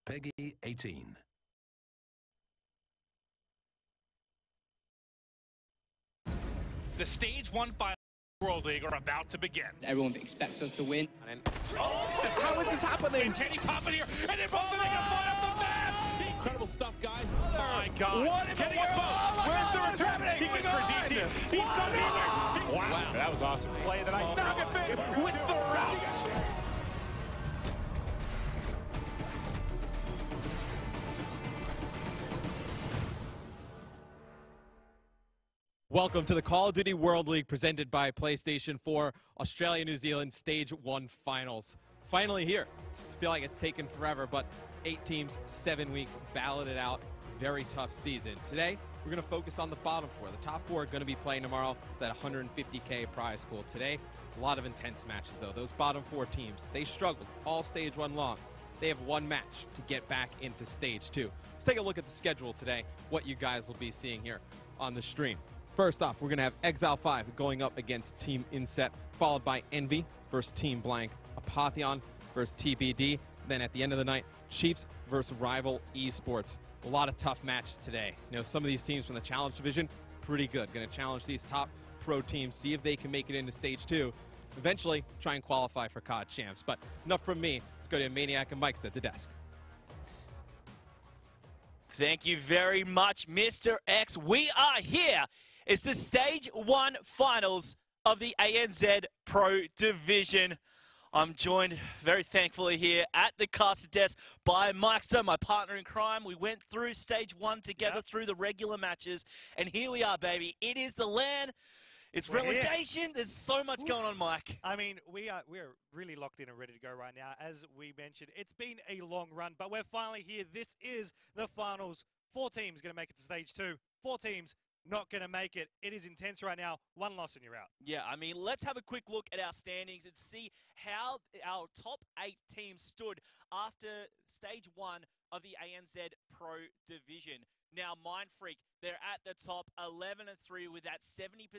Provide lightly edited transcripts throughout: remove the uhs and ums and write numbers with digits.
Peggy 18. The Stage 1 final World League are about to begin. Everyone expects us to win. How is this happening? Can he pop it here? And they're both going to fly off the map! Incredible stuff, guys. My God. What in the world? Where's the return? He went for DT. He's so eager. Wow, that was awesome. Play that I Nugget with the routes. Welcome to the Call of Duty World League presented by PlayStation 4 Australia-New Zealand Stage 1 Finals. Finally here. I feel like it's taken forever, but 8 teams, 7 weeks, battled it out. Very tough season. Today, we're going to focus on the bottom 4. The top 4 are going to be playing tomorrow, that 150K prize pool. Today, a lot of intense matches, though. Those bottom 4 teams, they struggled all Stage 1 long. They have 1 match to get back into Stage 2. Let's take a look at the schedule today, what you guys will be seeing here on the stream. First off, we're going to have Exile 5 going up against Team Incept, followed by Envy versus TeamBlank, Apotheon versus TBD. Then at the end of the night, Chiefs versus Rival Esports. A lot of tough matches today. You know, some of these teams from the Challenge Division, pretty good. Going to challenge these top pro teams, see if they can make it into Stage 2. Eventually, try and qualify for COD Champs. But enough from me. Let's go to Maniac and Mike's at the desk. Thank you very much, Mr. X. We are here. It's the Stage 1 Finals of the ANZ Pro Division. I'm joined very thankfully here at the caster desk by Mikester, my partner in crime. We went through Stage 1 together through the regular matches, and here we are, baby. It is the LAN. It's relegation. Here. There's so much going on, Mike. I mean, we're really locked in and ready to go right now. As we mentioned, it's been a long run, but we're finally here. This is the finals. 4 teams going to make it to Stage 2. 4 teams not going to make it. It is intense right now. 1 loss and you're out. Yeah, I mean, let's have a quick look at our standings and see how our top 8 teams stood after Stage 1 of the ANZ Pro Division. Now, Mindfreak, they're at the top, 11-3 with that 70%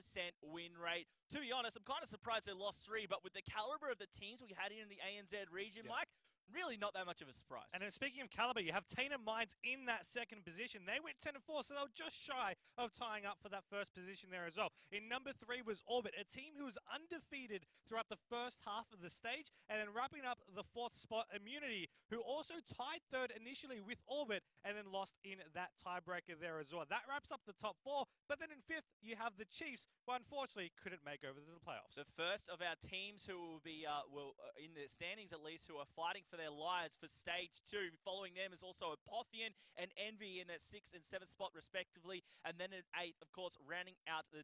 win rate. To be honest, I'm kind of surprised they lost 3, but with the caliber of the teams we had in the ANZ region, Mike, really not that much of a surprise. And then speaking of caliber, you have Tainted Minds in that second position. They went 10-4, so they were just shy of tying up for that first position there as well. In number 3 was Orbit, a team who was undefeated throughout the first half of the stage, and then wrapping up the 4th spot, Immunity, who also tied 3rd initially with Orbit, and then lost in that tiebreaker there as well. That wraps up the top 4, but then in 5th, you have the Chiefs, who unfortunately couldn't make over to the playoffs. The first of our teams who will be in the standings at least, who are fighting for their lives for Stage 2. Following them is also Apotheon and Envy in that 6th and 7th spot respectively. And then in 8th, of course, rounding out the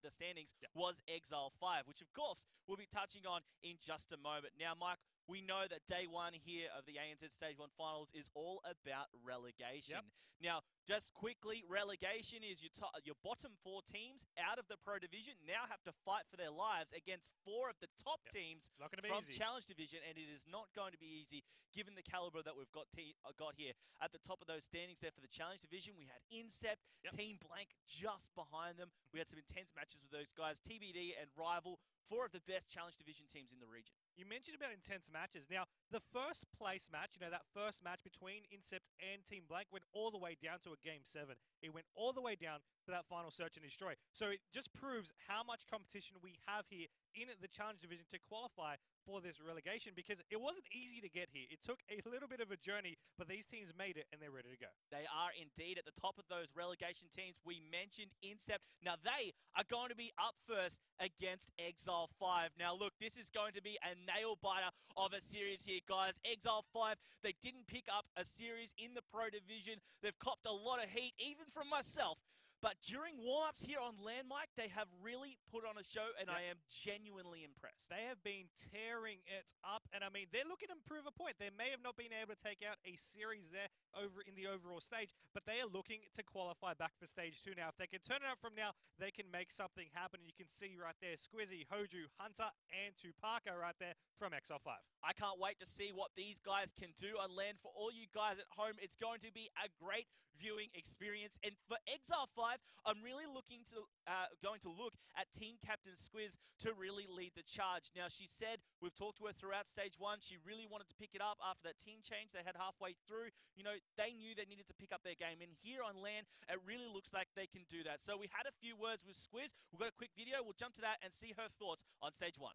standings was Exile 5, which of course we'll be touching on in just a moment. Now, Mike, we know that day 1 here of the ANZ Stage 1 Finals is all about relegation. Now, just quickly, relegation is your bottom 4 teams out of the Pro Division now have to fight for their lives against 4 of the top teams from Challenge Division, and it is not going to be easy given the caliber that we've got here. At the top of those standings there for the Challenge Division, we had Incept, TeamBlank just behind them. We had some intense matches with those guys, TBD and Rival, 4 of the best Challenge Division teams in the region. You mentioned about intense matches. Now, the first place match, that first match between Incept and TeamBlank went all the way down to a Game 7. It went all the way down to that final search and destroy. So it just proves how much competition we have here in the Challenge Division to qualify for this relegation, because it wasn't easy to get here. It took a little bit of a journey, but these teams made it and they're ready to go. They are indeed at the top of those relegation teams. We mentioned Incept. Now they are going to be up first against Exile 5. Now look, this is going to be a nail biter of a series here, guys. Exile 5, they didn't pick up a series in the Pro Division. They've copped a lot of heat, even from myself. But during warm-ups here on LAN, Mike, they have really put on a show, and I am genuinely impressed. They have been tearing it up, and I mean, they're looking to prove a point. They may have not been able to take out a series there over in the overall stage, but they are looking to qualify back for Stage 2 now. If they can turn it up from now, they can make something happen. And you can see right there, Squizzy, Hoju, Hunter, and Tupaka right there, from XL5. I can't wait to see what these guys can do on land. For all you guys at home, it's going to be a great viewing experience. And for Exile 5, I'm really going to look at team captain Squiz to really lead the charge. Now, she said, we've talked to her throughout stage 1, she really wanted to pick it up after that team change they had halfway through. You know, they knew they needed to pick up their game. And here on land, it really looks like they can do that. So we had a few words with Squiz. We've got a quick video. We'll jump to that and see her thoughts on stage 1.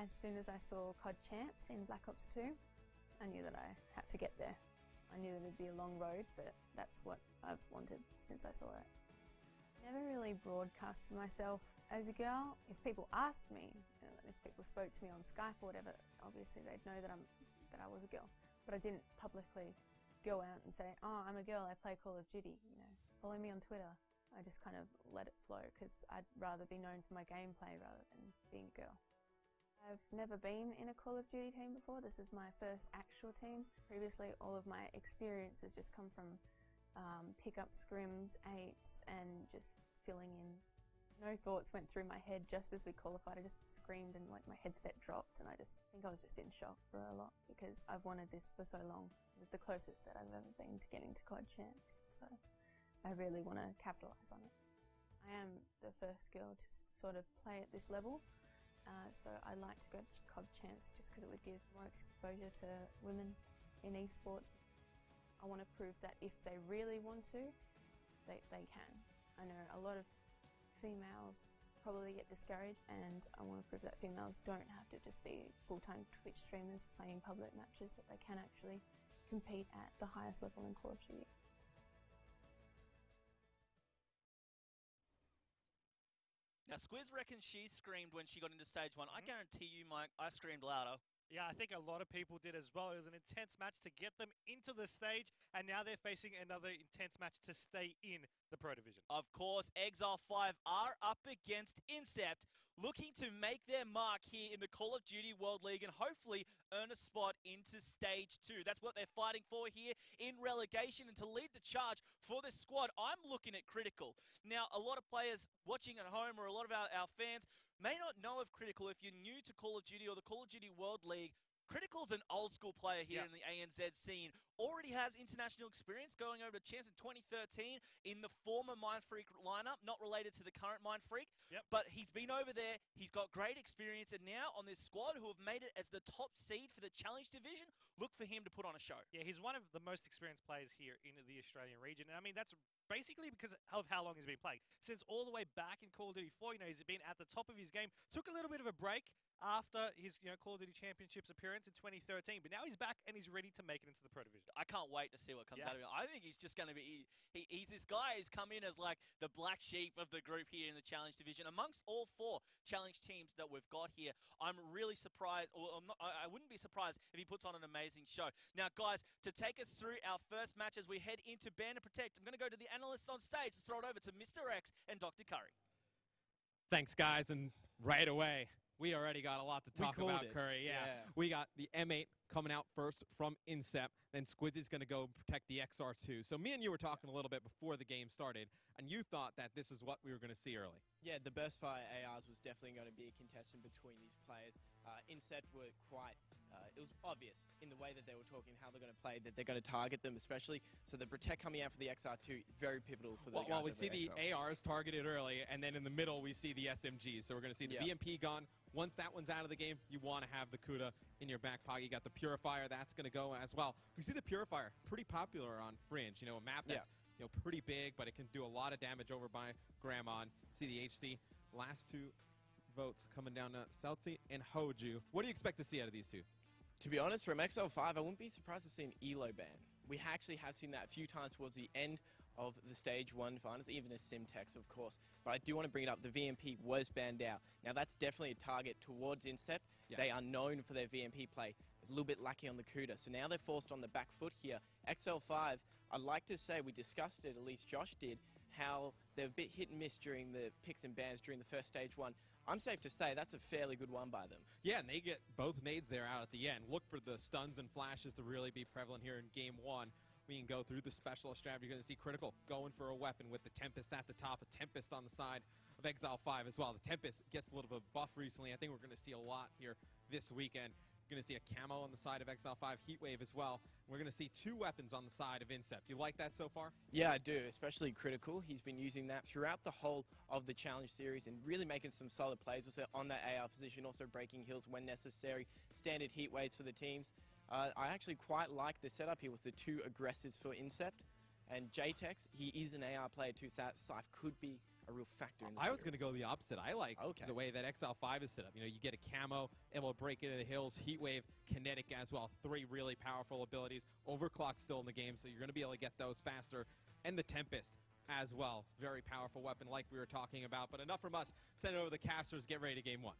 As soon as I saw COD Champs in Black Ops 2, I knew that I had to get there. I knew that it'd be a long road, but that's what I've wanted since I saw it. Never really broadcast myself as a girl. If people asked me, if people spoke to me on Skype or whatever, obviously they'd know that I was a girl. But I didn't publicly go out and say, oh, I'm a girl, I play Call of Duty, you know, follow me on Twitter. I just kind of let it flow because I'd rather be known for my gameplay rather than being a girl. I've never been in a Call of Duty team before. This is my first actual team. Previously, all of my experience has just come from pick-up scrims, 8s, and just filling in. No thoughts went through my head just as we qualified. I just screamed and like my headset dropped, and I just think I was just in shock for a lot because I've wanted this for so long. This is the closest that I've ever been to getting to COD Champs, so I really want to capitalise on it. I am the first girl to sort of play at this level. So I'd like to go to COD Champs just because it would give more exposure to women in esports. I want to prove that if they really want to, they can. I know a lot of females probably get discouraged, and I want to prove that females don't have to just be full-time Twitch streamers playing public matches, that they can actually compete at the highest level in Call of Duty. Now, Squiz reckons she screamed when she got into stage 1. I guarantee you, Mike, I screamed louder. Yeah, I think a lot of people did as well. It was an intense match to get them into the stage, and now they're facing another intense match to stay in the Pro Division. Of course, Exile 5 are up against Incept, looking to make their mark here in the Call of Duty World League and hopefully earn a spot into stage 2. That's what they're fighting for here in relegation, and to lead the charge for this squad, I'm looking at Critical. Now, a lot of players watching at home or a lot of our fans may not know of Critical. If you're new to Call of Duty or the Call of Duty World League, Critical's an old school player here in the ANZ scene. Already has international experience, going over to Champs in 2013 in the former Mindfreak lineup, not related to the current Mindfreak. But he's been over there, he's got great experience, and now on this squad who have made it as the top seed for the Challenge Division, look for him to put on a show. Yeah, he's one of the most experienced players here in the Australian region. And I mean, that's basically because of how long he's been playing. Since all the way back in Call of Duty 4, you know, he's been at the top of his game. Took a little bit of a break after his, Call of Duty Championships appearance in 2013, but now he's back and he's ready to make it into the Pro Division. I can't wait to see what comes out of him. I think he's just going to be, he's this guy who's come in as like the black sheep of the group here in the Challenge Division. Amongst all 4 Challenge teams that we've got here, I'm really surprised, or I wouldn't be surprised if he puts on an amazing show. Now, guys, to take us through our first match as we head into Ban and Protect, I'm going to go to the analysts on stage and throw it over to Mr. X and Dr. Curry. Thanks, guys, and right away, we already got a lot to talk about, Curry. Yeah. We got the M8 coming out first from Incept, then Squizzy's going to go protect the XR2. So me and you were talking a little bit before the game started, and you thought that this is what we were going to see early. Yeah, the burst fire ARs was definitely going to be a contestant between these players. Incept were quite, it was obvious in the way that they were talking, how they're going to play, that they're going to target them especially. So the protect coming out for the XR2, very pivotal for the guys. Well, we see the ARs targeted early, and then in the middle we see the SMGs. So we're going to see the VMP gun. Once that one's out of the game, you want to have the Kuda in your back pocket. You got the Purifier, that's going to go as well. We see the Purifier, pretty popular on Fringe. You know, a map that's pretty big, but it can do a lot of damage over by Grammon. See the HC, last 2 votes coming down to Southsea and Hoju. What do you expect to see out of these 2? To be honest, from XL5, I wouldn't be surprised to see an ELO ban. We actually have seen that a few times towards the end of the Stage 1 finals, even as Simtex, of course. But I do want to bring it up, the VMP was banned out. Now, that's definitely a target towards Incept. They are known for their VMP play, a little bit lacking on the CUDA. So now they're forced on the back foot here. XL5, I'd like to say, we discussed it, at least Josh did, how they're a bit hit and miss during the picks and bans during the first Stage 1. I'm safe to say that's a fairly good one by them. Yeah, and they get both nades there out at the end. Look for the stuns and flashes to really be prevalent here in Game 1. We can go through the specialist strategy. You're going to see Critical going for a weapon with the Tempest at the top, a Tempest on the side of Exile 5 as well. The Tempest gets a little bit of buff recently. I think we're going to see a lot here this weekend. We're going to see a camo on the side of Exile 5, Heatwave as well. We're going to see 2 weapons on the side of Incept. You like that so far? Yeah, I do, especially Critical. He's been using that throughout the whole of the Challenge Series and really making some solid plays. Also on that AR position, also breaking hills when necessary. Standard heat waves for the teams. I actually quite like the setup here with the 2 aggressors for Incept. And JTEX, he is an AR player too, so that Scythe could be a real factor in the I was going to go the opposite. I like the way that Exile 5 is set up. You know, you get a camo, able to break into the hills, Heatwave, kinetic as well. 3 really powerful abilities. Overclock still in the game, so you're going to be able to get those faster. And the Tempest as well. Very powerful weapon like we were talking about. But enough from us. Send it over to the casters. Get ready to game 1.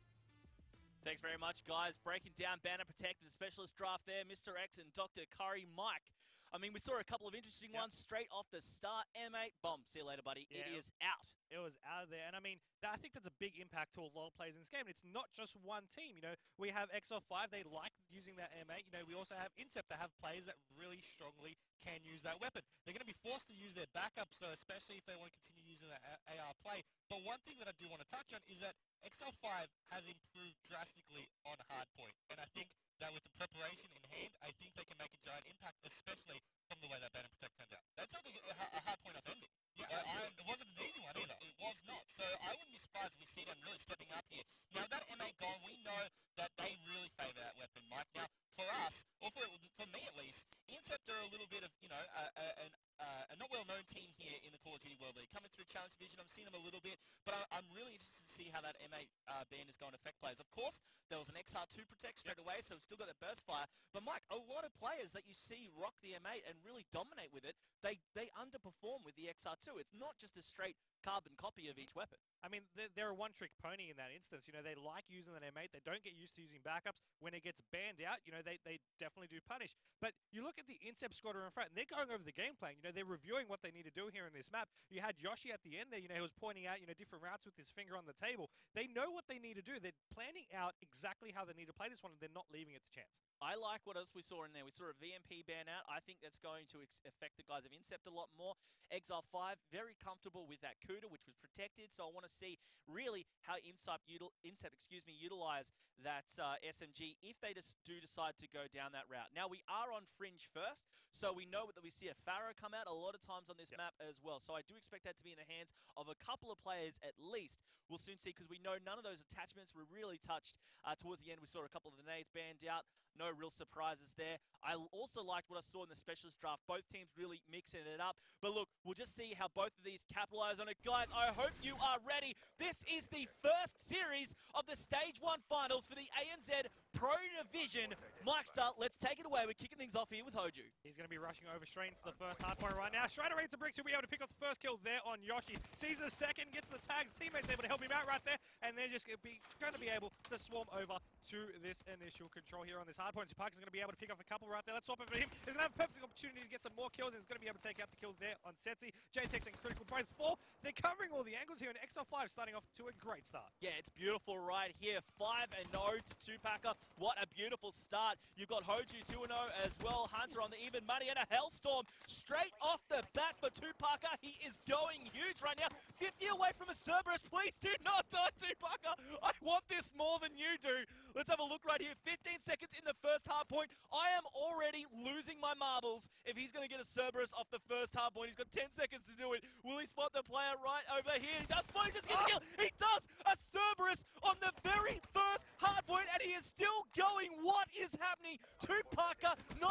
Thanks very much, guys. Breaking down Banner Protect, the specialist draft there, Mr. X and Dr. Curry. Mike, I mean, we saw a couple of interesting ones straight off the start. M8, bomb. See you later, buddy. Yeah, it is out. It was out of there. And I mean, I think that's a big impact to a lot of players in this game. It's not just one team. You know, we have XL5, they like using that M8. You know, we also have Incept that have players that really strongly can use that weapon. They're going to be forced to use their backup, so especially if they want to continue using that AR play. But one thing that I do want to touch on is that XL5 has improved drastically on hardpoint. And I think that with the preparation in hand, I think they can make a giant impact, especially from the way that Banner Protect turned out. They took a hardpoint offending. Yeah, it wasn't an easy one either. It was not. So I wouldn't be surprised if we see them really stepping up here. Now, that M8 goal, we know that they really favour that weapon, Mike. Now, for us, or for me at least, Incept are a little bit of, you know, a not well-known team here in the Call of Duty World League. Coming through Challenge Division, I've seen them a little bit, but I'm really interested to see how that M8 ban is going to affect players. Of course, there was an XR2 Protect straight away, so we've still got that burst fire. But Mike, a lot of players that you see rock the M8 and really dominate with it, they underperform with the XR2. It's not just a straight carbon copy of each weapon. I mean, they're a one-trick pony in that instance. You know, they like using that M8. They don't get used to using backups. When it gets banned out, you know, they definitely do punish. But you look at the Incept squadron in front, and they're going over the game plan. You know, they're reviewing what they need to do here in this map. You had Yoshi at the end there, you know, he was pointing out, you know, different routes with his finger on the table. They know what they need to do. They're planning out exactly how they need to play this one, and they're not leaving it to chance. I like what else we saw in there. We saw a VMP ban out. I think that's going to affect the guys of Incept a lot more. Exile 5, very comfortable with that CUDA, which was protected. So I want to see really how Incept utilize that SMG if they just do decide to go down that route. Now, we are on Fringe first, so we know that we see a Pharaoh come out a lot of times on this map as well. So I do expect that to be in the hands of a couple of players at least. We'll soon see, because we know none of those attachments were really touched. Towards the end, we saw a couple of the nades banned out. No real surprises there. I also liked what I saw in the specialist draft. Both teams really mixing it up. But look, we'll just see how both of these capitalize on it. Guys, I hope you are ready. This is the first series of the Stage 1 finals for the ANZ Pro Division. Mike Starr, let's take it away. We're kicking things off here with Hoju. He's going to be rushing over straight into the first hardpoint right now. Straight away to Bricks, he'll be able to pick up the first kill there on Yoshi. Sees the second, gets the tags. Teammates able to help him out right there. And they're just going to be able to swarm over to this initial control here on this hardpoint. Parker's going to be able to pick off a couple right there. Let's swap over to him. He's going to have a perfect opportunity to get some more kills, and he's going to be able to take out the kill there on Setsi. JTEX and Critical both 4. They're covering all the angles here, and XL5 starting off to a great start. Yeah, it's beautiful right here. 5-0 to 2-Packer. What a beautiful start. You've got Hoju 2-0 as well. Hunter on the even money, and a Hellstorm straight off the bat for 2-Packer. He is going huge right now. 50 away from a Cerberus. Please do not die, 2-Packer. I want this more than you do. Let's have a look right here. 15 seconds in the first hardpoint. I am already losing my marbles if he's going to get a Cerberus off the first hardpoint. He's got 10 seconds to do it. Will he spot the player right over here? He does spot. He just gets a kill. He does. A Cerberus on the very first hardpoint, and he is still going. What is happening? 2-Packer, 9-0.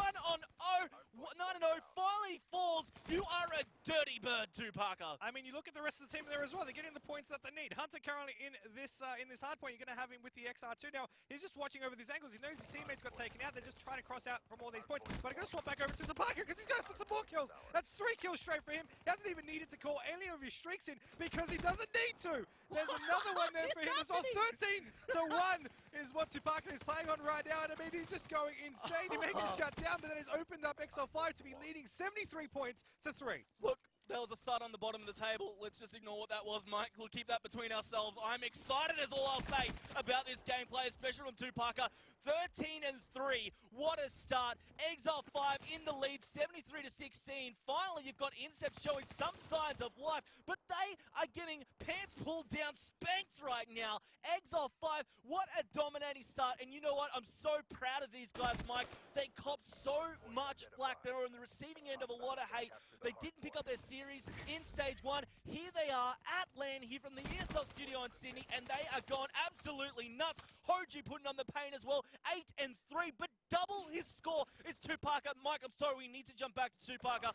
9-0 finally falls. You are a dirty bird, 2-Packer. I mean, you look at the rest of the team there as well. They're getting the points that they need. Hunter currently in this hardpoint. You're going to have him with the XR2 now. He's just watching over these angles. He knows his teammates got taken out. They're just trying to cross out from all these points. But I'm going to swap back over to the Parker because he's going for some more kills. That's 3 kills straight for him. He hasn't even needed to call any of his streaks in because he doesn't need to. There's another one there for him. It's on 13-1 is what 2-Packer is playing on right now. And I mean, he's just going insane. He may get shut down, but then he's opened up XL5 to be leading 73 points to 3. Look, there was a thud on the bottom of the table. Let's just ignore what that was, Mike. We'll keep that between ourselves. I'm excited is all I'll say about this gameplay, especially from Tupaka. 13-3. What a start. Exile 5 in the lead, 73-16. Finally, you've got Incept showing some signs of life, but they are getting pants pulled down, spanked right now. Exile 5, what a dominating start. And you know what? I'm so proud of these guys, Mike. They copped so much flack. They were on the receiving end of a lot of hate. They didn't pick up their series in stage 1. Here they are at LAN here from the ESL studio in Sydney, and they are going absolutely nuts. Hoji putting on the pain as well. 8-3, but double his score is Tupaka. Mike, I'm sorry, we need to jump back to Tupaka.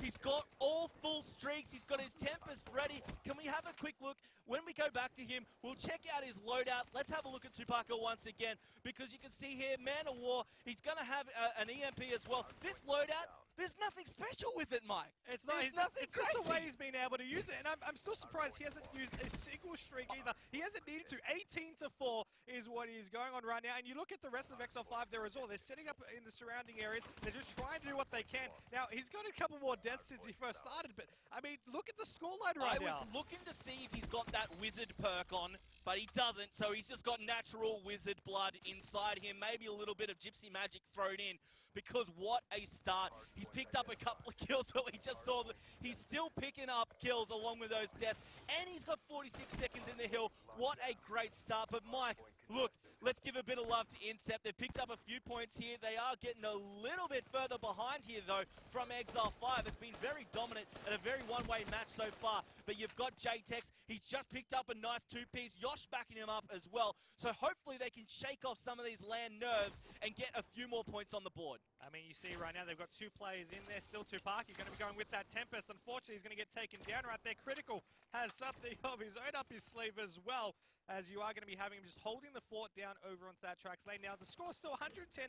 He's got all full streaks. He's got his Tempest ready. Can we have a quick look? When we go back to him, we'll check out his loadout. Let's have a look at Tupaka once again, because you can see here, Man of War, he's going to have an EMP as well. This loadout, there's nothing special with it, Mike. It's not. It's nothing just the way crazy. he's been able to use it, and I'm still surprised he hasn't used a single streak either. He hasn't needed to. 18-4 is what he's going on right now, and you look at the rest of Exile 5 there as well. They're setting up in the surrounding areas. They're just trying to do what they can. Now, he's got a couple more deaths since he first started, but, I mean, look at the scoreline right now. I was looking to see if he's got that wizard perk on, but he doesn't, so he's just got natural wizard blood inside him. Maybe a little bit of gypsy magic thrown in, because what a start. He's picked up a couple of kills, but we just saw that he's still picking up kills along with those deaths, and he's got 46 seconds in the hill. What a great start. But Mike, look, let's give a bit of love to Incept. They've picked up a few points here. They are getting a little bit further behind here, though, from Exile 5. It's been very dominant and a very one-way match so far. But you've got JTEX. He's just picked up a nice two-piece. Yosh backing him up as well. So hopefully they can shake off some of these LAN nerves and get a few more points on the board. I mean, you see right now they've got 2 players in there. Still Tupaka going to be going with that Tempest. Unfortunately, he's going to get taken down right there. Critical has something of his own up his sleeve as well, as you are going to be having him just holding the fort down over on that Trax lane. Now, the score's still 110-61,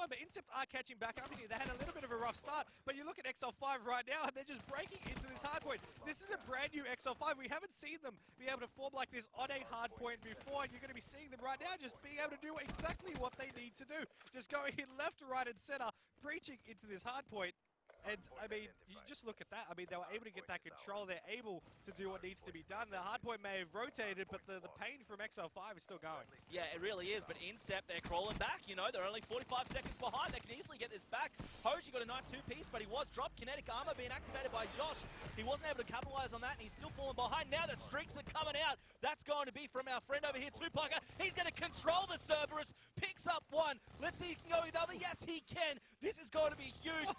but Incept are catching back up in here. They had a little bit of a rough start, but you look at Exile 5 right now, and they're just breaking into this hardpoint. This is a brand new Exile 5. We haven't seen them be able to form like this on a hardpoint before, and you're going to be seeing them right now just being able to do exactly what they need to do. Just going in left, right, and center, breaching into this hardpoint. And, I mean, you just look at that. I mean, they were able to get that control. They're able to do what needs to be done. The hardpoint may have rotated, but the pain from Exile 5 is still going. Yeah, it really is. But Incept, they're crawling back. You know, they're only 45 seconds behind. They can easily get this back. Hoji got a nice two-piece, but he was dropped. Kinetic armor being activated by Yosh. He wasn't able to capitalize on that, and he's still falling behind. Now the streaks are coming out. That's going to be from our friend over here, Tupaka. He's going to control the Cerberus. Picks up one. Let's see if he can go another. Yes, he can. This is going to be huge.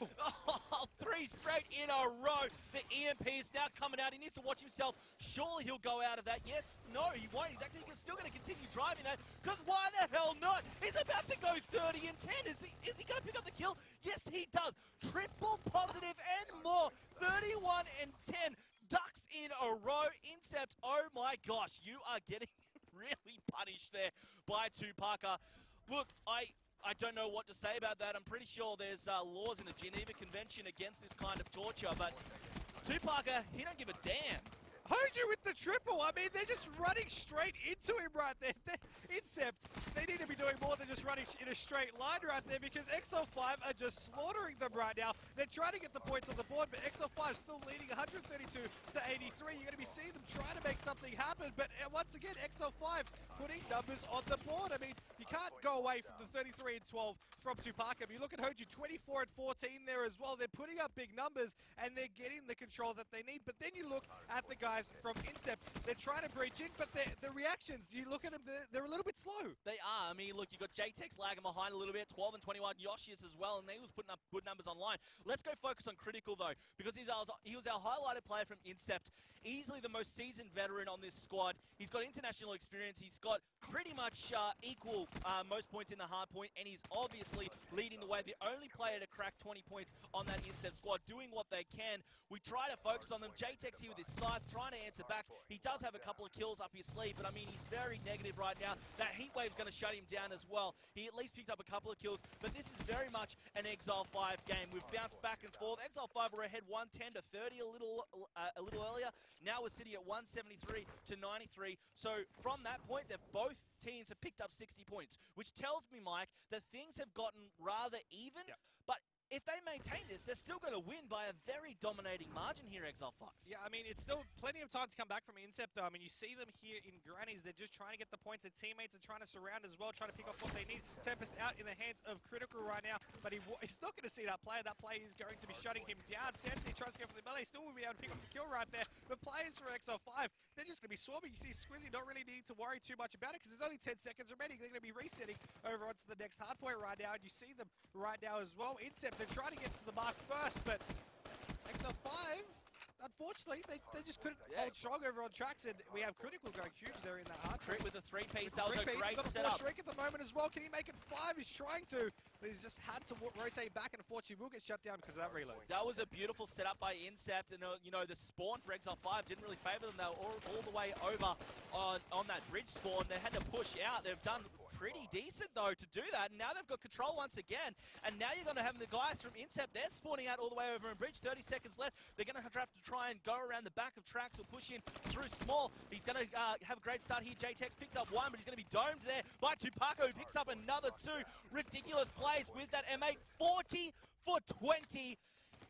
Oh, 3 straight in a row. The EMP is now coming out. He needs to watch himself. Surely he'll go out of that. Yes, no, he won't. He's actually still going to continue driving that, because why the hell not? He's about to go 30-10. Is he going to pick up the kill? Yes, he does. Triple positive and more. 31-10. Ducks in a row. Incept, oh my gosh, you are getting really punished there by Tupaka. Look, I don't know what to say about that. I'm pretty sure there's laws in the Geneva Convention against this kind of torture, but Tupaka, he don't give a damn. Hoji with the triple. I mean, they're just running straight into him right there. Incept, they need to be doing more than just running in a straight line right there, because Exile 5 are just slaughtering them right now. They're trying to get the points on the board, but Exile 5 still leading 132-83. You're going to be seeing them trying to make something happen, but once again, Exile 5 putting numbers on the board. I mean, you can't go away from the 33-12 from Tupaka. But you look at Hoji, 24-14 there as well. They're putting up big numbers, and they're getting the control that they need. But then you look at the guys from Incept. They're trying to breach in, but the reactions, you look at them, they're a little bit slow. They are. I mean, look, you've got JTEX lagging behind a little bit, 12 and 21. Yoshius as well, and they was putting up good numbers online. Let's go focus on Critical, though, because he was our highlighted player from Incept. Easily the most seasoned veteran on this squad. He's got international experience. He's got pretty much equal most points in the hard point, and he's obviously leading the way. The only player to crack 20 points on that Incept squad, doing what they can. We try to focus on them. JTEX here with his scythe, trying to answer back. He does have a couple of kills up his sleeve, but I mean, he's very negative right now. That heat wave's going to shut him down as well. He at least picked up a couple of kills, but this is very much an Exile 5 game. We've bounced back and forth. Exile 5 were ahead 110-30 a little earlier. Now we're sitting at 173-93. So from that point, both teams have picked up 60 points, which tells me, Mike, that things have gotten rather even. Yep. But if they maintain this, they're still going to win by a very dominating margin here, Exile 5. Yeah, I mean, it's still plenty of time to come back from Incept, though. I mean, you see them here in Grannies. They're just trying to get the points. Their teammates are trying to surround as well, trying to pick off what they need. Tempest out in the hands of Critical right now, but he's not going to see that player. That player is going to be shutting him down. Sensei tries to go for the melee. Still will be able to pick up the kill right there. But players for Exile 5, they're just going to be swarming. You see Squizzy not really needing to worry too much about it because there's only 10 seconds remaining. They're going to be resetting over onto the next hardpoint right now, and you see them right now as well. Incept, they're trying to get to the mark first, but Exile 5, unfortunately, they just couldn't hold strong over on tracks, and we have Critical going huge there in that hard Crit with a 3-piece, that was a great setup. Shrink at the moment as well. Can he make it 5? He's trying to, but he's just had to rotate back, and unfortunately will get shut down because of that reload. That was a beautiful setup by Incept, and you know, the spawn for Exile 5 didn't really favor them. They were all the way over on that bridge spawn. They had to push out. They've done pretty decent though to do that, and now they've got control once again, and now you're going to have the guys from Incept, they're spawning out all the way over in bridge. 30 seconds left. They're going to have to try and go around the back of tracks or push in through small. He's going to have a great start here. JTEX picked up 1, but he's going to be domed there by Tupako, who picks up another 2. Ridiculous plays with that M8. 40 for 20.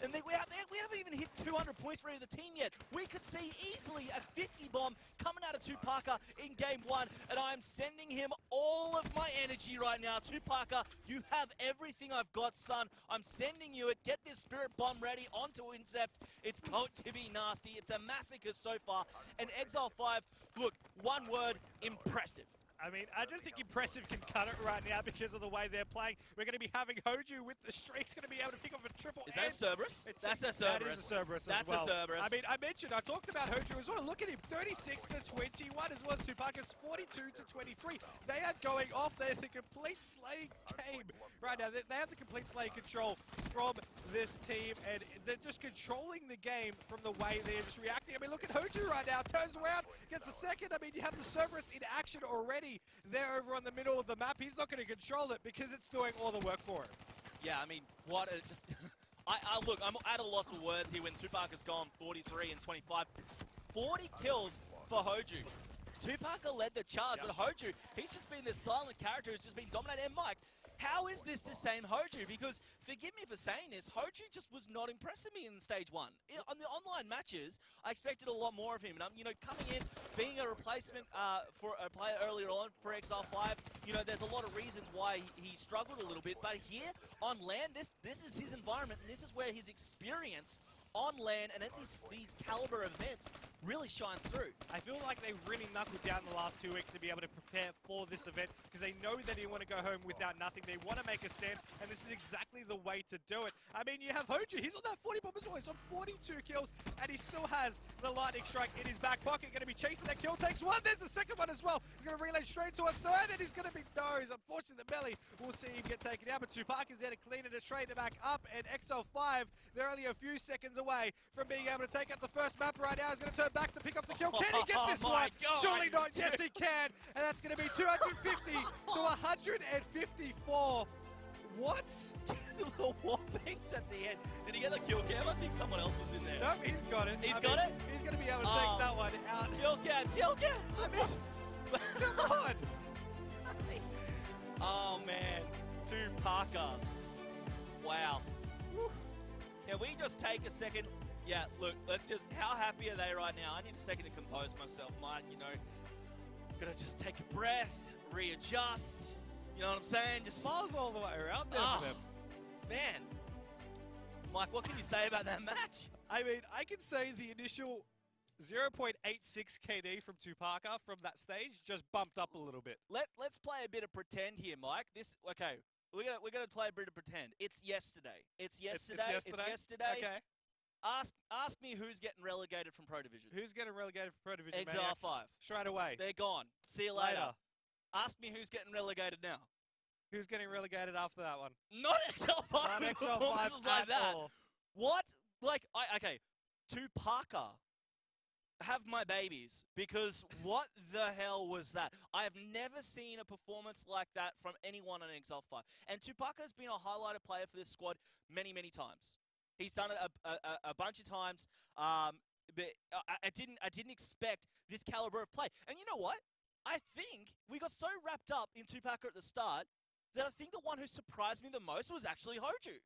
And we haven't even hit 200 points for either team yet. We could see easily a 50 bomb coming out of Tupaka in game 1, and I'm sending him all of my energy right now. Tupaka, you have everything I've got, son. I'm sending you it. Get this spirit bomb ready onto Incept. It's going to be nasty. It's a massacre so far. And Exile 5, look, one word, impressive. I mean, I don't think Impressive can cut it right now because of the way they're playing. We're going to be having Hoju with the streaks, going to be able to pick up a triple. Is that a Cerberus? That's a Cerberus. That is a Cerberus as well. That's a Cerberus. I mean, I talked about Hoju as well. Look at him, 36 to 21 as well as Tupaka's 42 to 23. They are going off there, the complete slaying game right now. They have the complete slaying control from this team, and they're just controlling the game from the way they're just reacting. I mean, look at Hoju right now. Turns around, gets a second. I mean, you have the Cerberus in action already. There over on the middle of the map. He's not going to control it because it's doing all the work for him. Yeah, I mean, what a just... look, I'm at a loss for words here when Tupaka's gone 43 and 25. 40 kills for Hoju. Tupaka led the charge, but Hoju, he's just been this silent character who's just been dominating. And Mike, how is this the same Hoju? Because, forgive me for saying this, Hoju just was not impressing me in stage 1. On the online matches, I expected a lot more of him. And, you know, coming in, being a replacement for a player earlier on for Exile 5, you know, there's a lot of reasons why he struggled a little bit. But here, on LAN, this is his environment, and this is where his experience on LAN and at these caliber events really shines through. I feel like they really knuckled down the last 2 weeks to be able to prepare for this event because they know that they want to go home without nothing. They want to make a stand, and this is exactly the way to do it. I mean, you have Hoju. He's on that 40 bomb as well. He's on 42 kills, and he still has the lightning strike in his back pocket. Going to be chasing that kill. Takes 1. There's the second one as well. He's going to relay straight to a 3rd, and he's going to be nose. Unfortunately, the belly. We'll see him get taken out, but Tupaka's there to clean it straight back up, and Exile 5, they're only a few seconds away from being able to take out the first map right now. He's going to turn back to pick up the kill. Can he get this one? God. Surely not. Yes, he can. And that's going to be 250 to 154. What? The little whoppings at the end. Did he get the kill cam? I think someone else was in there. Nope, he's got it. He's got it? He's going to be able to take that one out. Kill cam, kill cam. I mean, come on. Oh, man. Tupaka. Wow. Can we just take a second? Yeah, look, let's just, how happy are they right now? I need a second to compose myself, Mike, you know. Gotta just take a breath, readjust, you know what I'm saying? Just Smiles all the way around there for them. Man. Mike, what can you say about that match? I mean, I can say the initial 0.86 KD from Tupaka from that stage just bumped up a little bit. Let's play a bit of pretend here, Mike. Okay. We're gonna play a bit of pretend. It's yesterday. It's yesterday. Okay. Ask me who's getting relegated from Pro Division. Who's getting relegated from Pro Division? Exile 5. Straight away. They're gone. See you later. Ask me who's getting relegated now. Who's getting relegated after that one? Not Exile 5. Not Exile 5 like that. all. What? Like, okay. Tupaka. Have my babies, because what the hell was that? I have never seen a performance like that from anyone on Exile 5. And Tupaka has been a highlighted player for this squad many, many times. He's done it a bunch of times, but I didn't expect this caliber of play. And you know what? I think we got so wrapped up in Tupaka at the start that I think the one who surprised me the most was actually Hoju.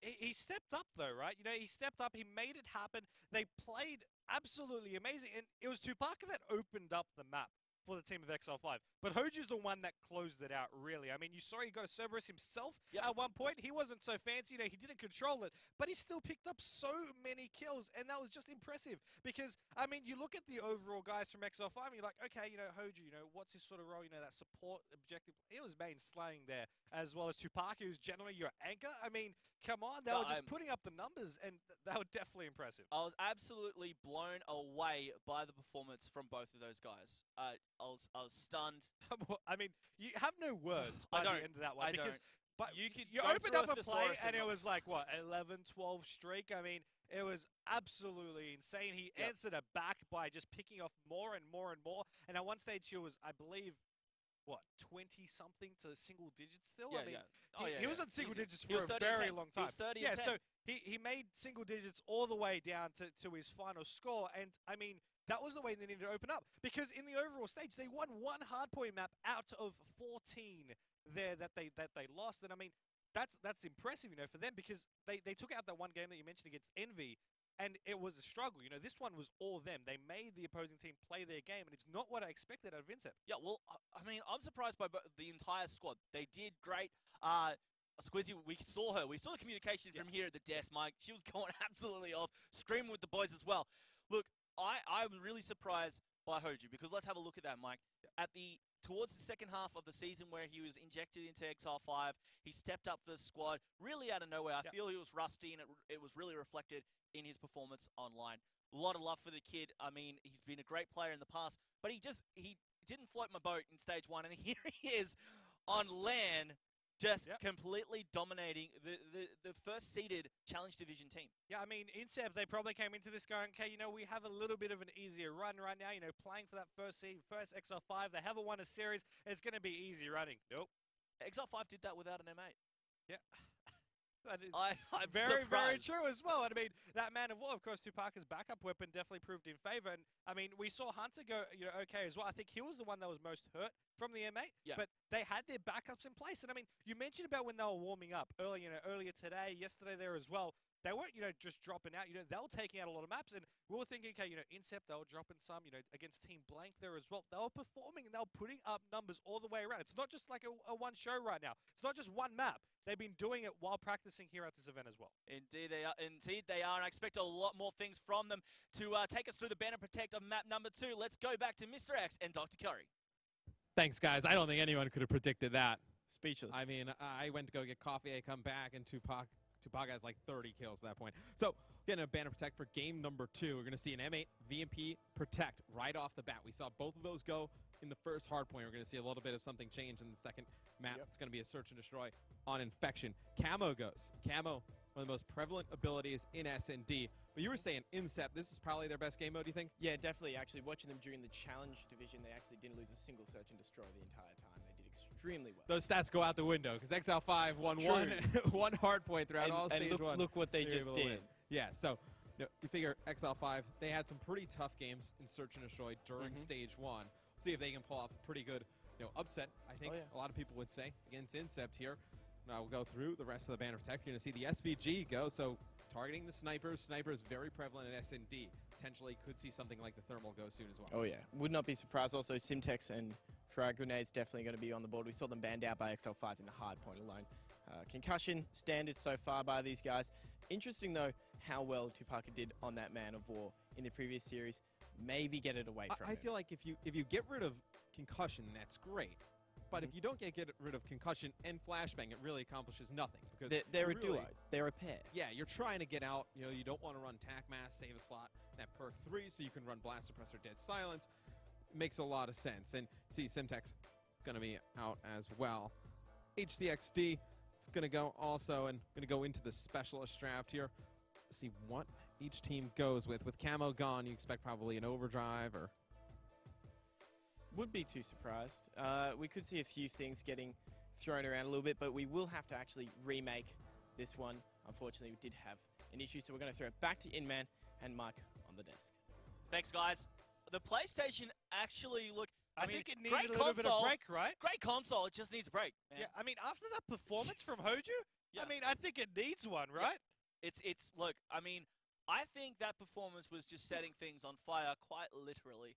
he stepped up though, right? You know, he stepped up. He made it happen. They played absolutely amazing, and it was Tupaka that opened up the map for the team of XL5. But Hoju's the one that closed it out, really. I mean, you saw he got a Cerberus himself at one point. He wasn't so fancy, you know, he didn't control it, but he still picked up so many kills, and that was just impressive. Because, I mean, you look at the overall guys from XL5, and you're like, okay, you know, Hoju, you know, what's his sort of role? You know, that support objective. He was main slaying there, as well as Tupaka, who's generally your anchor. I mean, come on, they were just putting up the numbers, and they were definitely impressive. I was absolutely blown away by the performance from both of those guys. I was stunned. I mean, you have no words by the end of that one. But you opened up a play, and it was like, what, 11, 12 streak? I mean, it was absolutely insane. He answered it back by just picking off more and more and more. And at one stage, he was, I believe, what, 20-something to single digits still? He was on single digits for a very long time. He was 30 so he made single digits all the way down to his final score. And, I mean, that was the way they needed to open up. Because in the overall stage, they won one hardpoint map out of 14 there that they lost. And, I mean, that's impressive, you know, for them. Because they took out that one game that you mentioned against Envy. And it was a struggle. You know, this one was all them. They made the opposing team play their game. And it's not what I expected out of Incept. Yeah, well, I mean, I'm surprised by the entire squad. They did great. Squizzy, we saw her. We saw the communication from here at the desk, Mike. She was going absolutely off, screaming with the boys as well. Look, I'm really surprised by Hoju, because let's have a look at that, Mike. Towards the second half of the season, where he was injected into Exile 5, he stepped up the squad really out of nowhere. I feel he was rusty, and it was really reflected in his performance online. A lot of love for the kid. I mean, he's been a great player in the past, but he didn't float my boat in stage 1, and here he is on LAN, just completely dominating the first-seeded Challenge Division team. Yeah, I mean, Incept, they probably came into this going, okay, you know, we have a little bit of an easier run right now, you know, playing for that first seed, first XL5. They haven't won a series. It's going to be easy running. Nope. XL5 did that without an M8. Yeah. That is I'm very, surprised. very true as well. And I mean, that Man of War, of course, Tupaka's backup weapon definitely proved in favor. And I mean, we saw Hunter go, you know, okay as well. I think he was the one that was most hurt from the M8. Yeah. But they had their backups in place. And I mean, you mentioned about when they were warming up earlier, you know, earlier today, yesterday there as well. They weren't, you know, just dropping out. You know, they were taking out a lot of maps, and we were thinking, okay, you know, Incept, they were dropping some, you know, against TeamBlank there as well. They were performing, and they were putting up numbers all the way around. It's not just like a one show right now. It's not just one map. They've been doing it while practicing here at this event as well. Indeed they are. Indeed they are, and I expect a lot more things from them to take us through the Banner Protect of map number 2. Let's go back to Mr. X and Dr. Curry. Thanks, guys. I don't think anyone could have predicted that. Speechless. I mean, I went to go get coffee. I come back, and Tupaka has like 30 kills at that point. So, getting a Banner Protect for game number 2. We're going to see an M8 VMP Protect right off the bat. We saw both of those go in the first hardpoint. We're going to see a little bit of something change in the second map. It's going to be a search and destroy on Infection. Camo goes. Camo, one of the most prevalent abilities in S&D. But you were saying Incept, this is probably their best game mode, do you think? Yeah, definitely. Actually, watching them during the Challenge Division, they actually didn't lose a single search and destroy the entire time. They did extremely well. Those stats go out the window, because XL5 won one hardpoint throughout all stage 1. Look what they just did. Yeah, so you figure XL5, they had some pretty tough games in search and destroy during stage 1. See if they can pull off a pretty good upset, I think a lot of people would say, against Incept here. Now we'll go through the rest of the Banner Protect. You're going to see the SVG go, so targeting the snipers. Snipers very prevalent in S&D. Potentially could see something like the Thermal go soon as well. Oh yeah, would not be surprised. Also, Simtex and Frag Grenades definitely going to be on the board. We saw them banned out by XL5 in the hard point alone. Concussion standard so far by these guys. Interesting though how well Tupaka did on that Man of War in the previous series. Maybe get it away from him. I feel like if you get rid of concussion, that's great. But if you don't get rid of concussion and flashbang, it really accomplishes nothing. Because they're a duo. They're a pair. Yeah, you're trying to get out. You don't want to run Tac Mass, save a slot, that perk 3, so you can run Blast Suppressor, Dead Silence. It makes a lot of sense. And see, Simtex going to be out as well. HCXD, it's going to go also, and going to go into the Specialist draft here. See what each team goes with. With Camo gone, you expect probably an Overdrive or... Would be too surprised. We could see a few things getting thrown around a little bit, but we will have to actually remake this one. Unfortunately, we did have an issue, so we're going to throw it back to Inman and Mike on the desk. Thanks, guys. The PlayStation actually I think it needed a little bit of break, right? Great console. It just needs a break, man. Yeah, I mean, after that performance from Hoju, Yeah. I mean, I think it needs one, right? It's look, I mean, I think that performance was just setting things on fire quite literally.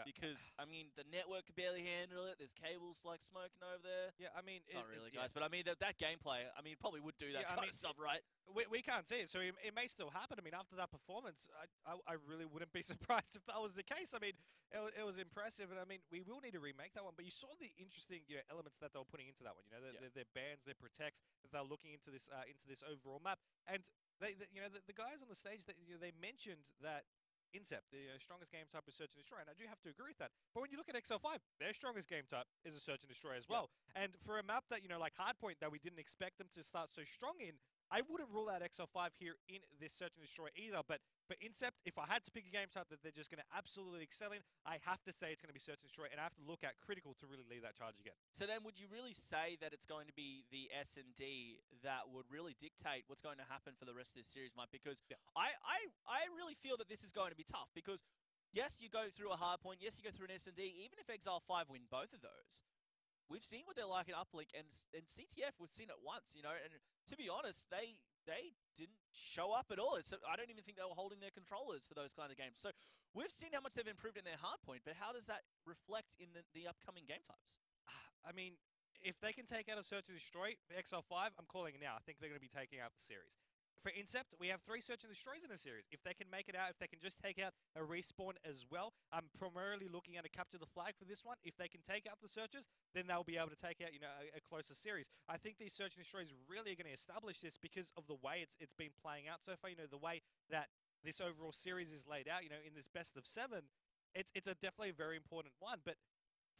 Because, I mean, the network could barely handle it. There's cables, like, smoking over there. Yeah, I mean... Not really, guys. But, I mean, that gameplay, I mean, probably would do that kind of stuff, right? We can't see it, so it may still happen. I mean, after that performance, I really wouldn't be surprised if that was the case. I mean, it was impressive, and, I mean, we will need to remake that one. But you saw the interesting elements that they were putting into that one. You know, their bans, their protects, that they're looking into this overall map. And, the guys on the stage, they mentioned that Incept, the strongest game type is search and destroy, and I do have to agree with that. But when you look at XL5, their strongest game type is a search and destroy as well. And for a map that, like Hardpoint, that we didn't expect them to start so strong in, I wouldn't rule out XL5 here in this search and destroy either. But for Incept, if I had to pick a game type that they're just going to absolutely excel in, I have to say it's going to be search and destroy, and I have to look at critical to really lead that charge again. So then would you really say that it's going to be the S&D that would really dictate what's going to happen for the rest of this series, Mike? Because I really feel that this is going to be tough because, yes, you go through a Hardpoint, yes, you go through an S&D, even if Exile 5 win both of those, we've seen what they're like in Uplink, and CTF, we've seen it once, and to be honest, they didn't show up at all. I don't even think they were holding their controllers for those kind of games. So we've seen how much they've improved in their Hardpoint, but how does that reflect in the upcoming game types? I mean, if they can take out a search and destroy for XL5, I'm calling it now. I think they're going to be taking out the series. For Incept, we have 3 search and destroys in a series. If they can make it out, if they can just take out a respawn as well, I'm primarily looking at a capture the flag for this one. If they can take out the searches, then they'll be able to take out, a closer series. I think these search and destroys really are going to establish this because of the way it's been playing out so far. The way that this overall series is laid out, in this best of 7, it's a definitely a very important one. But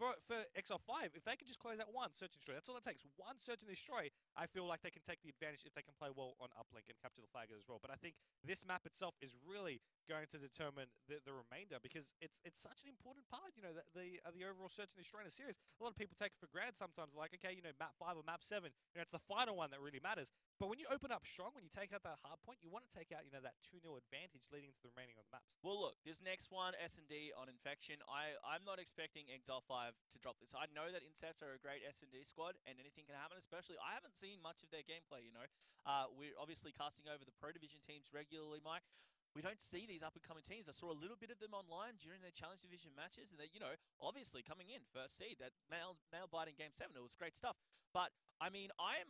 for XL5, if they can just close out one search and destroy, that's all it takes. One search and destroy, I feel like they can take the advantage if they can play well on Uplink and capture the flag as well. But I think this map itself is really going to determine the remainder because it's such an important part, the overall search and destroy in a series. A lot of people take it for granted sometimes, like, okay, map 5 or map 7, it's the final one that really matters. But when you open up strong, when you take out that hard point, you want to take out, that 2-0 advantage leading into the remaining of the maps. Well, look, this next one, S&D on Infection, I'm not expecting Exile 5 to drop this. I know that Incept are a great S&D squad, and anything can happen, especially, I haven't seen much of their gameplay, We're obviously casting over the Pro Division teams regularly, Mike. We don't see these up-and-coming teams. I saw a little bit of them online during their Challenge Division matches, and they, obviously coming in first seed, that nail-biting Game 7, it was great stuff. But, I mean, I'm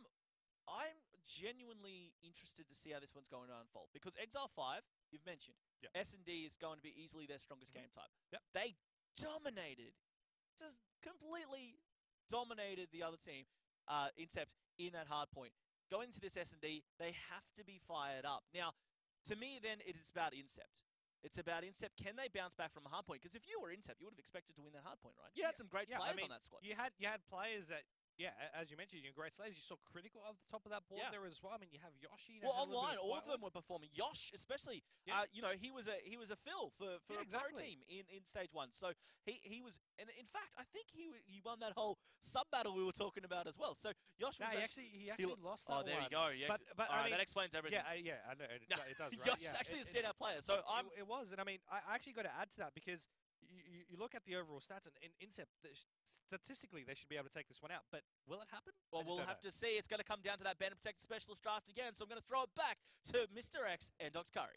genuinely interested to see how this one's going to unfold. Because Exile 5, you've mentioned, S&D is going to be easily their strongest game type. They dominated, just completely dominated the other team, Incept, in that hard point. Going into this S&D, they have to be fired up. Now, to me, then, it is about Incept. It's about Incept. Can they bounce back from a hard point? Because if you were Incept, you would have expected to win that hard point, right? You had some great slayers on that squad. You had players that, as you mentioned, great slayers. You saw Critical at the top of that board there as well. I mean, you have Yoshi. Well, online, all of them were performing. Yosh, especially, he was a fill for a pro team in stage 1. So he was, and in fact, I think he won that whole sub battle we were talking about as well. So Yosh was he actually lost that one. Oh, there you go. But I mean, that explains everything. Yeah, I know. It does. Right? Yosh is actually a standout player. So it was, and I mean, I actually got to add to that because you look at the overall stats, and in Incept, statistically, they should be able to take this one out. But will it happen? Well, we'll have to see. It's going to come down to that Bandit Protector Specialist draft again. So I'm going to throw it back to Mr. X and Dr. Curry.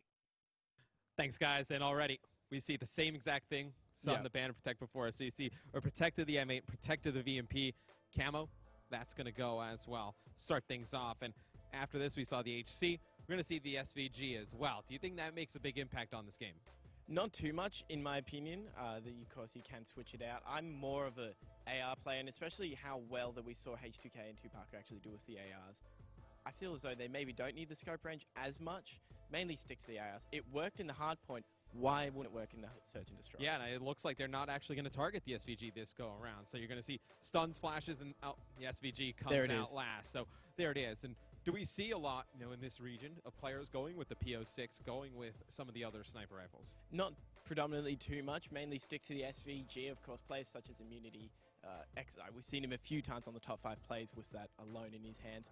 Thanks, guys. And already we see the same exact thing. Saw the Bandit Protect before. So you see, or protected the M8, protected the VMP. Camo, that's going to go as well. Start things off. And after this, we saw the HC. We're going to see the SVG as well. Do you think that makes a big impact on this game? Not too much, in my opinion. Of course, you can switch it out. I'm more of a AR player, and especially how well that we saw H2K and 2Parker actually do with the ARs. I feel as though they maybe don't need the scope range as much. Mainly stick to the ARs. It worked in the hard point. Why wouldn't it work in the search and destroy? Yeah, and it looks like they're not actually going to target the SVG this go around. So you're going to see stuns, flashes, and the SVG comes out last. So there it is. And do we see a lot, in this region of players going with the PO6, going with some of the other sniper rifles? Not predominantly too much. Mainly stick to the SVG, of course. Players such as Immunity, XI. We've seen him a few times on the top 5 plays with that alone in his hands.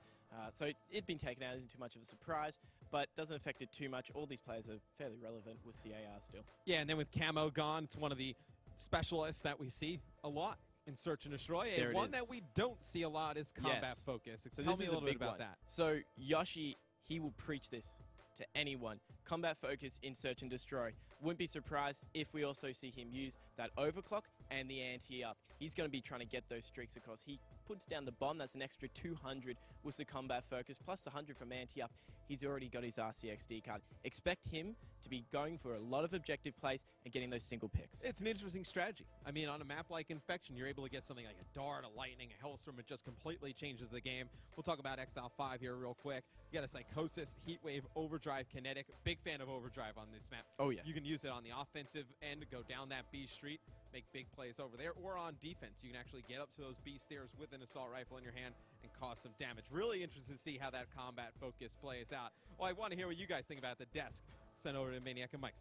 So it'd been taken out isn't too much of a surprise, but doesn't affect it too much. All these players are fairly relevant with the AR still. Yeah, and then with Camo gone, it's one of the specialists that we see a lot in Search and Destroy. There And it one is. that we don't see a lot is combat Yes. focus. So Tell this me is a little big bit about one. that. So Yoshi, he will preach this to anyone. Combat focus in Search and Destroy. Wouldn't be surprised if we also see him use that overclock and the anti-up. He's going to be trying to get those streaks across. He puts down the bomb. That's an extra 200 with the combat focus, plus the 100 from anti-up. He's already got his RCXD card. Expect him to be going for a lot of objective plays and getting those single picks. It's an interesting strategy. I mean, on a map like Infection, you're able to get something like a Dart, a Lightning, a Hellstorm. It just completely changes the game. We'll talk about Exile 5 here real quick. You got a Psychosis, Heatwave, Overdrive, Kinetic. Big fan of Overdrive on this map. Oh, yes. You can use it on the offensive end, go down that B street, make big plays over there, or on defense. You can actually get up to those B stairs with an assault rifle in your hand and cause some damage. Really interested to see how that combat focus plays out. Well, I want to hear what you guys think about the desk. Send over to Maniac and Mike.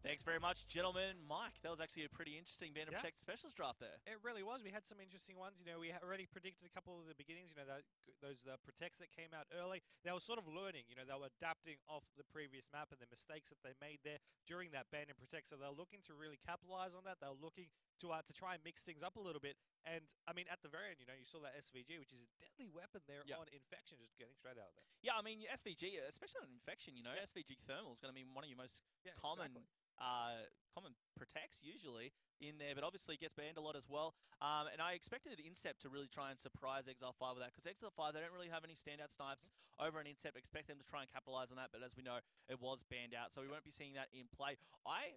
Thanks very much, gentlemen. Mike, that was actually a pretty interesting Band of Protect Specialist draft there. It really was. We had some interesting ones. You know, we already predicted a couple of the beginnings. You know, those protects that came out early. They were sort of learning. You know, they were adapting off the previous map and the mistakes that they made there during that Band and Protect. So they're looking to really capitalize on that. They're looking to try and mix things up a little bit. And I mean, at the very end, you know, you saw that SVG, which is a deadly weapon there on Infection, just getting straight out of there. Yeah, I mean, SVG, especially on Infection, you know, SVG Thermal is going to be one of your most common. Common protects usually in there, but obviously gets banned a lot as well. And I expected Incept to really try and surprise Exile 5 with that, because Exile 5, they don't really have any standout snipes over an Incept. Expect them to try and capitalize on that, but as we know, it was banned out, so we won't be seeing that in play. I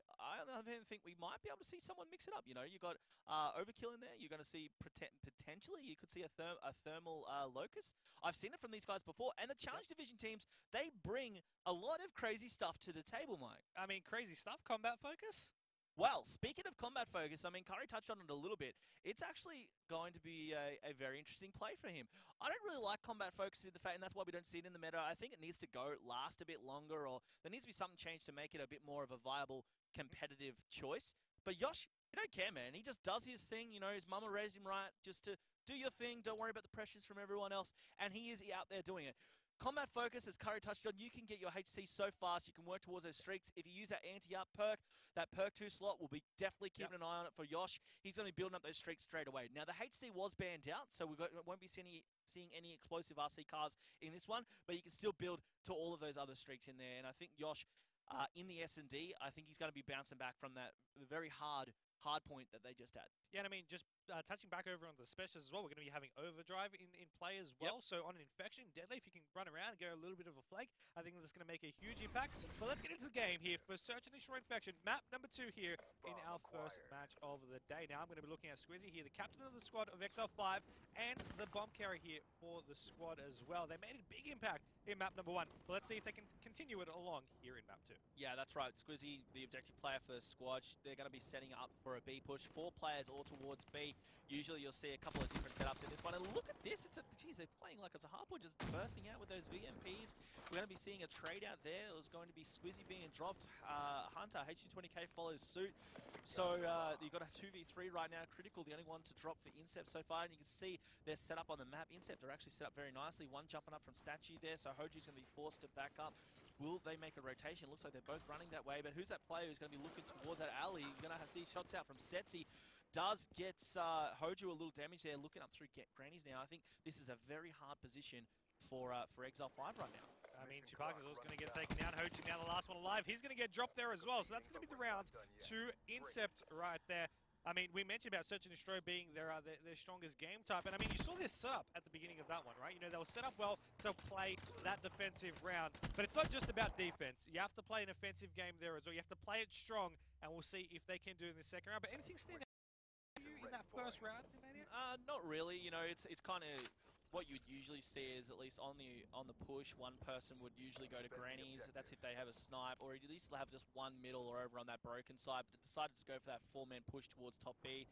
think we might be able to see someone mix it up. You know, you got Overkill in there. You're going to see potentially you could see a thermal Locust. I've seen it from these guys before, and the Challenge Division teams, they bring a lot of crazy stuff to the table, Mike. I mean, crazy stuff, combat focus? Well, speaking of combat focus, I mean, Curry touched on it a little bit. It's actually going to be a very interesting play for him. I don't really like combat focus in the fact, and that's why we don't see it in the meta. I think it needs to last a bit longer, or there needs to be something changed to make it a bit more of a viable, competitive choice. But Yosh, you don't care, man. He just does his thing. You know, his mama raised him right, just to do your thing. Don't worry about the pressures from everyone else. And he is out there doing it. Combat focus, as Curry touched on, you can get your HC so fast. You can work towards those streaks. If you use that anti-up perk, that perk 2 slot, will be definitely keeping an eye on it for Yosh. He's going to be building up those streaks straight away. Now, the HC was banned out, so we won't be seeing any explosive RC cars in this one, but you can still build to all of those other streaks in there. And I think Yosh, in the S&D, I think he's going to be bouncing back from that very hard point that they just had. Yeah, and I mean, just touching back over on the specials as well, we're going to be having Overdrive in play as well. So on an Infection, Deadly, if you can run around and go a little bit of a flake, I think that's going to make a huge impact. But let's get into the game here for Search and Destroy Infection. Map number 2 here in our first match of the day. Now I'm going to be looking at Squizzy here, the captain of the squad of Exile 5, and the bomb carrier here for the squad as well. They made a big impact in map number 1. But let's see if they can continue it along here in map 2. Yeah, that's right. Squizzy, the objective player for the squad, they're going to be setting up for a B push. 4 players all towards B. Usually you'll see a couple of different setups in this one. And look at this. Geez, they're playing like it's a hardpoint, just bursting out with those VMPs. We're going to be seeing a trade out there. It was going to be Squizzy being dropped. Hunter, H220K follows suit. So you've got a 2v3 right now. Critical, the only one to drop for Incept so far. And you can see they're set up on the map. Incept are actually set up very nicely. One jumping up from Statue there. So Hoji's going to be forced to back up. Will they make a rotation? Looks like they're both running that way. But who's that player who's going to be looking towards that alley? You're going to see shots out from Setsi. Does get Hoju a little damage there, looking up through Grannies now. I think this is a very hard position for Exile 5 right now. I mean, Chewbacca's also going to get taken down. Hoju now the last one alive. He's going to get dropped there as well. So that's going to be the round to Incept right there. I mean, we mentioned about Search and Destroy being their strongest game type. And I mean, you saw this setup at the beginning of that one, right? You know, they'll set up well, they'll play that defensive round. But it's not just about defense. You have to play an offensive game there as well. You have to play it strong, and we'll see if they can do it in the second round. But anything stand out to you in that first round, Mania? Not really. You know, it's kind of what you'd usually see is, at least on the push, one person would usually go to Grannies. That's if they have a snipe, or at least have just one middle or over on that broken side. But they decided to go for that 4-man push towards top B.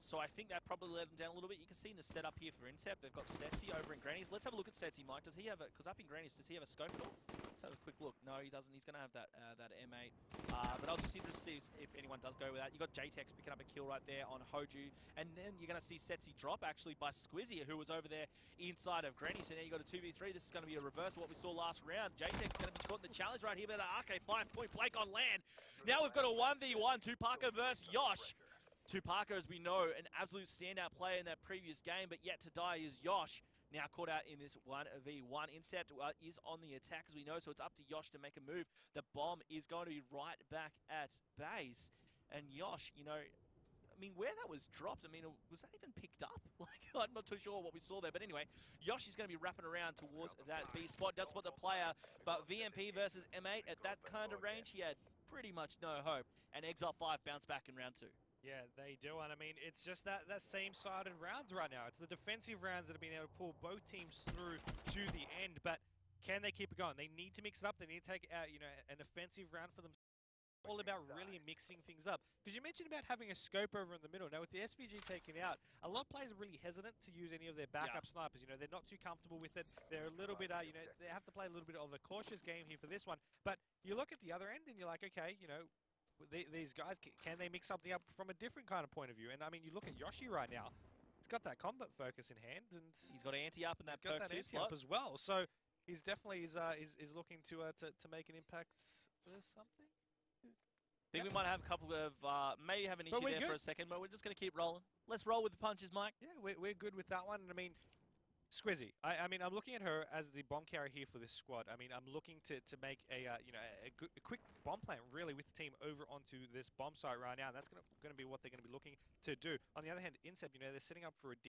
So I think that probably let them down a little bit. You can see in the setup here for Incept, they've got Setsi over in Grannies. Let's have a look at Setsi, Mike. Does he have a, because up in Grannies, does he have a scope at all? Let's have a quick look. No, he doesn't. He's going to have that M8. But I'll just interested to see if anyone does go with that. You've got JTEX picking up a kill right there on Hoju. And then you're going to see Setsi drop, actually, by Squizzy, who was over there inside of Grannies. So now you've got a 2v3. This is going to be a reverse of what we saw last round. JTEX is going to be caught in the challenge right here, but RK 5-point Blake on land. Now we've got a 1v1, Tupaka versus Yosh. Tupaka, as we know, an absolute standout player in that previous game, but yet to die is Yosh. Now caught out in this 1v1. Incept is on the attack, as we know, so it's up to Yosh to make a move. The bomb is going to be right back at base. And Yosh, you know, I mean, where that was dropped, I mean, was that even picked up? Like, I'm not too sure what we saw there. But anyway, Yosh is going to be wrapping around towards that B spot. Does spot the player, but VMP versus M8 at that kind of range, he had pretty much no hope. And Exile 5 bounced back in round 2. Yeah, they do, and I mean, it's just that same-sided rounds right now. It's the defensive rounds that have been able to pull both teams through to the end, but can they keep it going? They need to mix it up. They need to take out, you know, an offensive round for them. All about really mixing things up. Because you mentioned about having a scope over in the middle. Now, with the SVG taken out, a lot of players are really hesitant to use any of their backup snipers. You know, they're not too comfortable with it. They're a little bit, you know, they have to play a little bit of a cautious game here for this one. But you look at the other end and you're like, okay, you know, these guys, can they mix something up from a different kind of point of view? And I mean, you look at Yoshi right now. He's got that combat focus in hand, and he's got anti up in that perk 2 slot as well. So he's definitely is looking to make an impact for something. I think we might have a couple of maybe have an issue there for a second, but we're just going to keep rolling. Let's roll with the punches, Mike. Yeah, we're good with that one. And I mean, Squizzy, I mean, I'm looking at her as the bomb carrier here for this squad. I mean, I'm looking to make a you know, a quick bomb plant really with the team over onto this bomb site right now. And that's going to be what they're going to be looking to do. On the other hand, Incept, you know, they're setting up for a